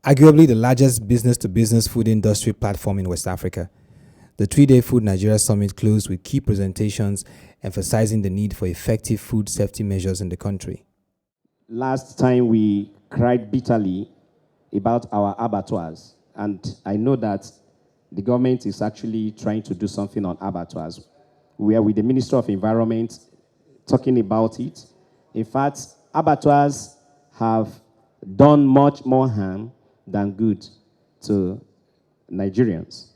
Arguably the largest business-to-business food industry platform in West Africa, the 3-day Food Nigeria Summit closed with key presentations emphasizing the need for effective food safety measures in the country. Last time we cried bitterly about our abattoirs, and I know that the government is actually trying to do something on abattoirs. We are with the Minister of Environment talking about it. In fact, abattoirs have done much more harm than good to Nigerians.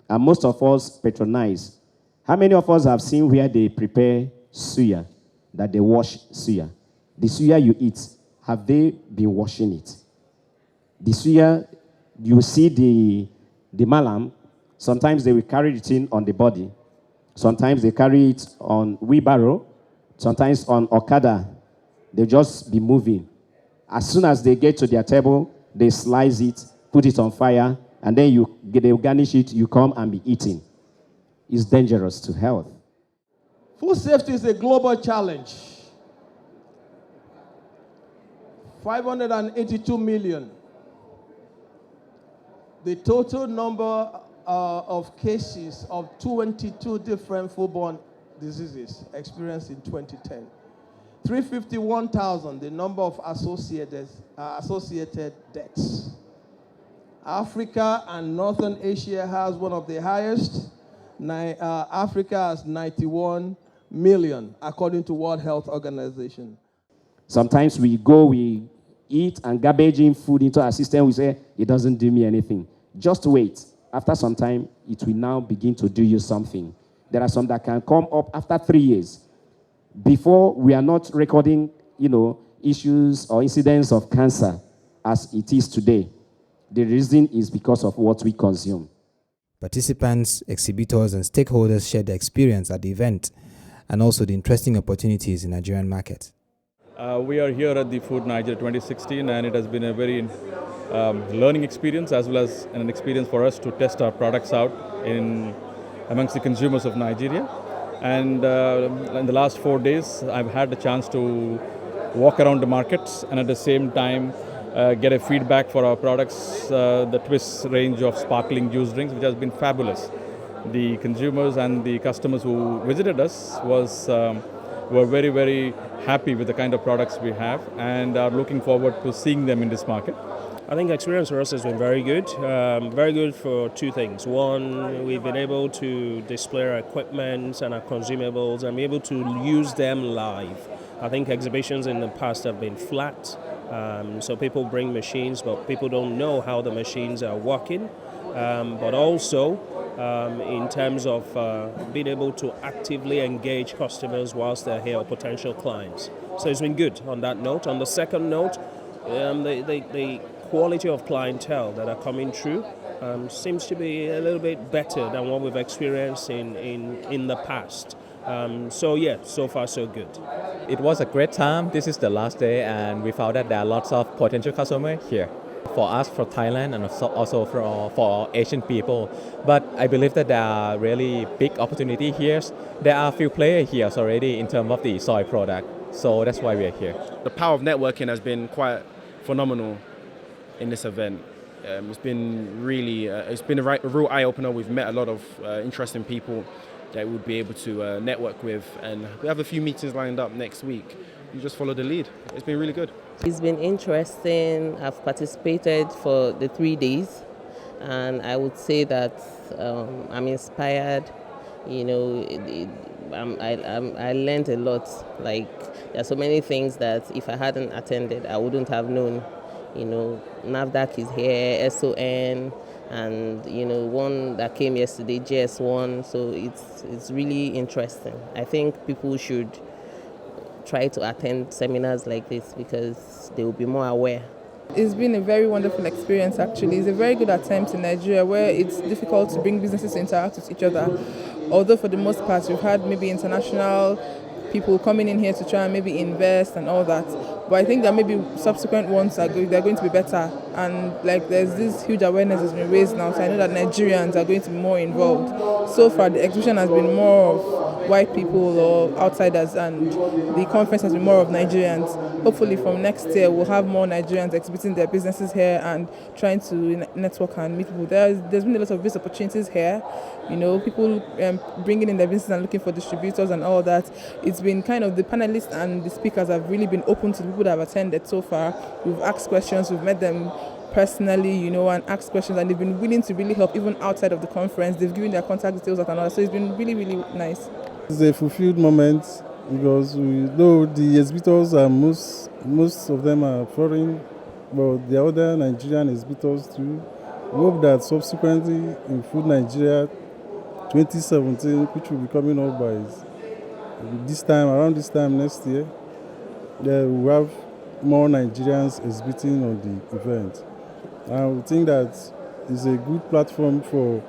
And most of us patronize. How many of us have seen where they prepare suya, that they wash suya? The suya you eat, have they been washing it? The suya, you see the malam, sometimes they will carry it in on the body. Sometimes they carry it on wheelbarrow. Sometimes on Okada. They'll just be moving. As soon as they get to their table, they slice it, put it on fire, and then they garnish it, you come and be eating. It's dangerous to health. Food safety is a global challenge. 582 million. The total number of cases of 22 different foodborne diseases experienced in 2010. 351,000, the number of associated deaths. Africa and Northern Asia has one of the highest. Africa has 91 million, according to World Health Organization. Sometimes we eat and garbage in food into our system. We say, it doesn't do me anything. Just wait. After some time, it will now begin to do you something. There are some that can come up after 3 years. Before, we are not recording, issues or incidents of cancer as it is today. The reason is because of what we consume. Participants, exhibitors, and stakeholders shared their experience at the event and also the interesting opportunities in the Nigerian market. We are here at the Food Nigeria 2016, and it has been a very learning experience as well as an experience for us to test our products out amongst the consumers of Nigeria. And in the last 4 days, I've had the chance to walk around the markets and at the same time get a feedback for our products, the Twist range of sparkling juice drinks, which has been fabulous. The consumers and the customers who visited us were very, very happy with the kind of products we have and are looking forward to seeing them in this market. I think the experience for us has been very good. Very good for two things. One, we've been able to display our equipment and our consumables and be able to use them live. I think exhibitions in the past have been flat. So people bring machines, but people don't know how the machines are working. But also, in terms of being able to actively engage customers whilst they're here, or potential clients. So it's been good on that note. On the second note, the quality of clientele that are coming through seems to be a little bit better than what we've experienced in the past. So far so good. It was a great time. This is the last day, and we found that there are lots of potential customers here. For us, for Thailand, and also for Asian people. But I believe that there are really big opportunity here. There are a few players here already in terms of the soy product. So that's why we are here. The power of networking has been quite phenomenal in this event. It's been really, it's been a real eye-opener. We've met a lot of interesting people that we'll be able to network with, and we have a few meetings lined up next week. You just follow the lead. It's been really good. It's been interesting. I've participated for the 3 days, and I would say that I'm inspired. I learned a lot. Like, there are so many things that if I hadn't attended, I wouldn't have known. NAFDAC is here, SON, and one that came yesterday, JS1. So it's really interesting. I think people should try to attend seminars like this because they will be more aware. It's been a very wonderful experience, actually. It's a very good attempt in Nigeria where it's difficult to bring businesses to interact with each other. Although for the most part, we've had maybe international people coming in here to try and maybe invest and all that. But I think that maybe subsequent ones they're going to be better. And there's this huge awareness that's been raised now. So I know that Nigerians are going to be more involved. So far, the exhibition has been more of white people or outsiders, and the conference has been more of Nigerians. Hopefully from next year we'll have more Nigerians exhibiting their businesses here and trying to network and meet people. There's been a lot of business opportunities here, people bringing in their business and looking for distributors and all that. It's been kind of, the panelists and the speakers have really been open to the people that have attended so far. We've asked questions, we've met them personally, and asked questions, and they've been willing to really help even outside of the conference. They've given their contact details and all that, so it's been really, really nice. It's a fulfilled moment because we know the exhibitors are most of them are foreign, but the other Nigerian exhibitors too. We hope that subsequently in Food Nigeria 2017, which will be coming up by around this time next year, we have more Nigerians exhibiting on the event. And we think that it's a good platform for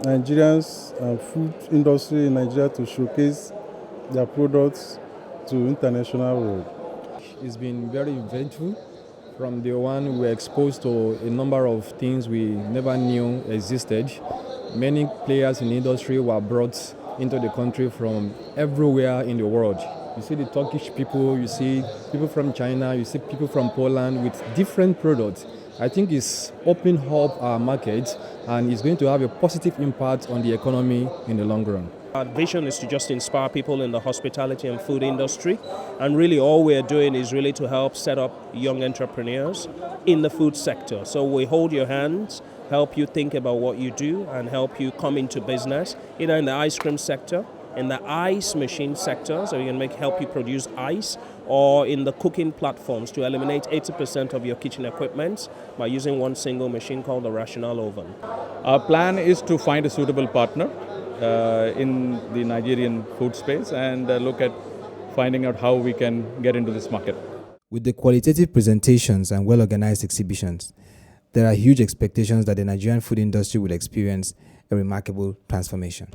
Nigerians and food industry in Nigeria to showcase their products to international world. It's been very eventful. From day one, we were exposed to a number of things we never knew existed. Many players in the industry were brought into the country from everywhere in the world. You see the Turkish people, you see people from China, you see people from Poland with different products. I think it's opening up our market and it's going to have a positive impact on the economy in the long run. Our vision is to just inspire people in the hospitality and food industry, and really all we're doing is really to help set up young entrepreneurs in the food sector. So we hold your hands, help you think about what you do, and help you come into business, either in the ice cream sector, in the ice machine sector, so we can help you produce ice, or in the cooking platforms to eliminate 80% of your kitchen equipment by using one single machine called the Rational Oven. Our plan is to find a suitable partner in the Nigerian food space and look at finding out how we can get into this market. With the qualitative presentations and well-organized exhibitions, there are huge expectations that the Nigerian food industry will experience a remarkable transformation.